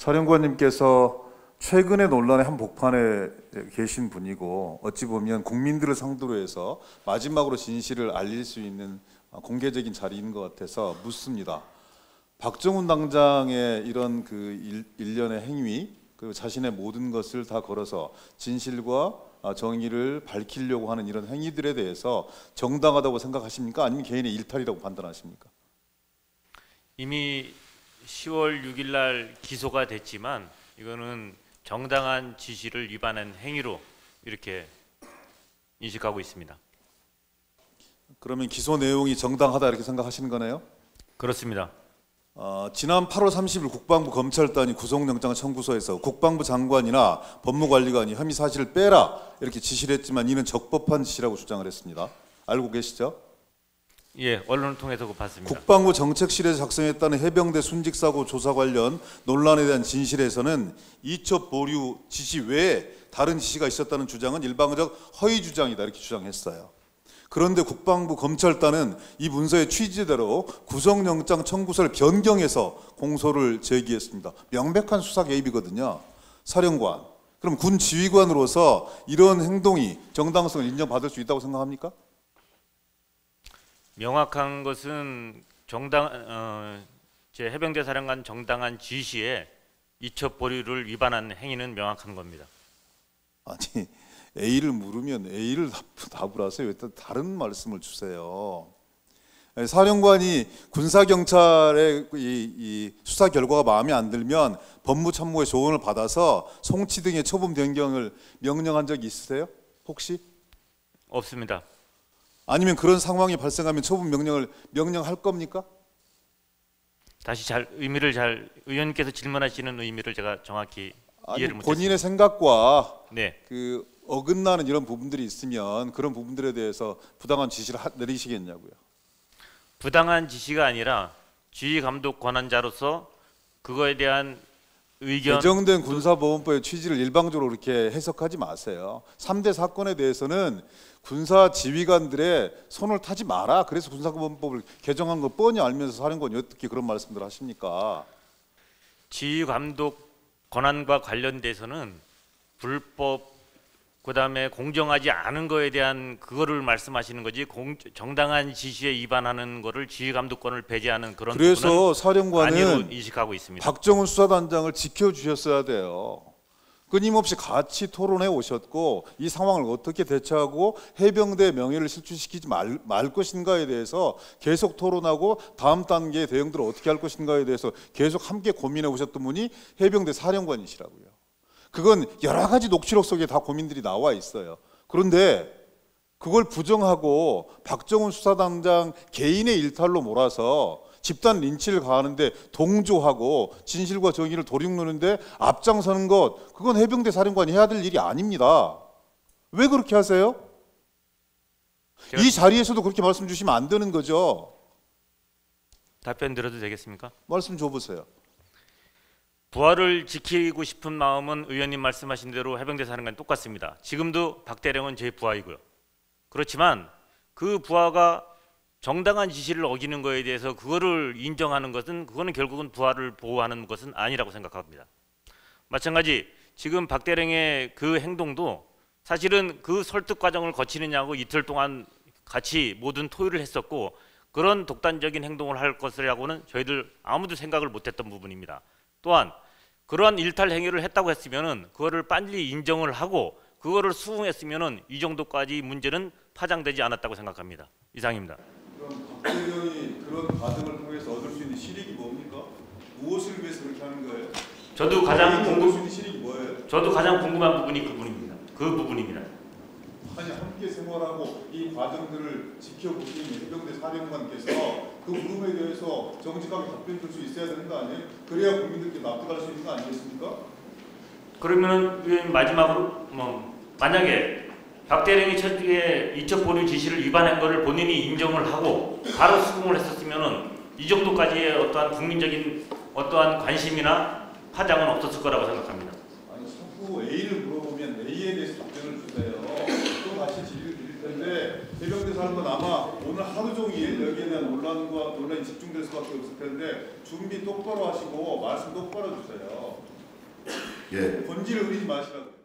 사령관님께서 최근의 논란의 한복판에 계신 분이고 어찌 보면 국민들을 상대로 해서 마지막으로 진실을 알릴 수 있는 공개적인 자리인 것 같아서 묻습니다. 박정훈 당장의 이런 그 일련의 행위, 그 자신의 모든 것을 다 걸어서 진실과 정의를 밝히려고 하는 이런 행위들에 대해서 정당하다고 생각하십니까? 아니면 개인의 일탈이라고 판단하십니까? 이미 10월 6일 날 기소가 됐지만 이거는 정당한 지시를 위반한 행위로 이렇게 인식하고 있습니다. 그러면 기소 내용이 정당하다 이렇게 생각하시는 거네요? 그렇습니다. 지난 8월 30일 국방부 검찰단이 구속영장 청구서에서 국방부 장관이나 법무관리관이 혐의 사실을 빼라 이렇게 지시를 했지만 이는 적법한 지시라고 주장을 했습니다. 알고 계시죠? 예, 언론을 통해서 봤습니다. 국방부 정책실에서 작성했다는 해병대 순직사고 조사 관련 논란에 대한 진실에서는 이첩 보류 지시 외에 다른 지시가 있었다는 주장은 일방적 허위 주장이다 이렇게 주장했어요. 그런데 국방부 검찰단은 이 문서의 취지대로 구속영장 청구서를 변경해서 공소를 제기했습니다. 명백한 수사 개입이거든요. 사령관, 그럼 군 지휘관으로서 이런 행동이 정당성을 인정받을 수 있다고 생각합니까? 명확한 것은 제 해병대 사령관 정당한 지시에 이첩 보류를 위반한 행위는 명확한 겁니다. 아니 A를 물으면 A를 답을 하세요. 왜 다른 말씀을 주세요? 사령관이 군사경찰의 이 수사 결과가 마음에 안 들면 법무참모의 조언을 받아서 송치 등의 처분 변경을 명령한 적이 있으세요? 혹시? 없습니다. 아니면 그런 상황이 발생하면 처분 명령을 명령할 겁니까? 다시 의원님께서 질문하시는 의미를 제가 정확히 이해를 못했습니다. 본인의 생각과 네. 그 어긋나는 이런 부분들이 있으면 그런 부분들에 대해서 부당한 지시를 내리시겠냐고요. 부당한 지시가 아니라 지휘 감독 권한자로서 그거에 대한 의견 개정된 군사보건법의 취지를 일방적으로 그렇게 해석하지 마세요. 3대 사건에 대해서는 군사 지휘관들의 손을 타지 마라. 그래서 군사보건법을 개정한 거 뻔히 알면서 사령관이 어떻게 그런 말씀들을 하십니까? 지휘 감독 권한과 관련돼서는 불법 그다음에 공정하지 않은 거에 대한 그거를 말씀하시는 거지 정당한 지시에 위반하는 거를 지휘 감독권을 배제하는 그런 그래서 사령관은 아니로 인식하고 있습니다. 박정훈 수사단장을 지켜주셨어야 돼요. 끊임없이 같이 토론해 오셨고 이 상황을 어떻게 대처하고 해병대 명예를 실추시키지 말 것인가에 대해서 계속 토론하고 다음 단계의 대응들을 어떻게 할 것인가에 대해서 계속 함께 고민해 오셨던 분이 해병대 사령관이시라고요. 그건 여러 가지 녹취록 속에 다 고민들이 나와 있어요. 그런데 그걸 부정하고 박정훈 수사단장 개인의 일탈로 몰아서 집단 린치를 가하는데 동조하고 진실과 정의를 도륙노는데 앞장서는 것, 그건 해병대 사령관이 해야 될 일이 아닙니다. 왜 그렇게 하세요? 이 자리에서도 그렇게 말씀 주시면 안 되는 거죠. 답변 드려도 되겠습니까? 말씀 줘보세요. 부하를 지키고 싶은 마음은 의원님 말씀하신 대로 해병대 사령관 똑같습니다. 지금도 박대령은 제 부하이고요. 그렇지만 그 부하가 정당한 지시를 어기는 거에 대해서 그거를 인정하는 것은 그거는 결국은 부하를 보호하는 것은 아니라고 생각합니다. 마찬가지 지금 박대령의 그 행동도 사실은 그 설득 과정을 거치느냐고 이틀 동안 같이 모든 토의를 했었고 그런 독단적인 행동을 할 것이라고는 저희들 아무도 생각을 못했던 부분입니다. 또한 그러한 일탈 행위를 했다고 했으면은 그거를 빨리 인정을 하고 그거를 수긍했으면은 이 정도까지 문제는 파장되지 않았다고 생각합니다. 이상입니다. 그럼 박대령이 그런 과정을 통해서 얻을 수 있는 실익이 뭡니까? 무엇을 위해서 그렇게 하는 거예요? 저도 가장 궁금한 부분이 그 부분입니다. 아니 함께 생활하고 이 과정들을 지켜보시는 해병대 사령관께서 그 물음에 대해서 정직하게 답변 줄 수 있어야 되는 거 아니에요? 그래야 국민들께 납득할 수 있는 거 아니겠습니까? 그러면 마지막으로 만약에 박대령이 첫째 이첩 보류 지시를 위반한 것을 본인이 인정을 하고 바로 수긍을 했었으면은 이 정도까지의 어떠한 국민적인 어떠한 관심이나 파장은 없었을 거라고 생각합니다. 아니 자꾸 A를 물어보면 A에 대해서 답변을 주세요. 또 다시 질의를 드릴 텐데 해병대 사령관 아마 오늘 하루 종일 여기에 대한 논란이 집중될 수밖에 없을 텐데 준비 똑바로 하시고 말씀 똑바로 주세요. 예. 본질을 흐리지 마시라고요.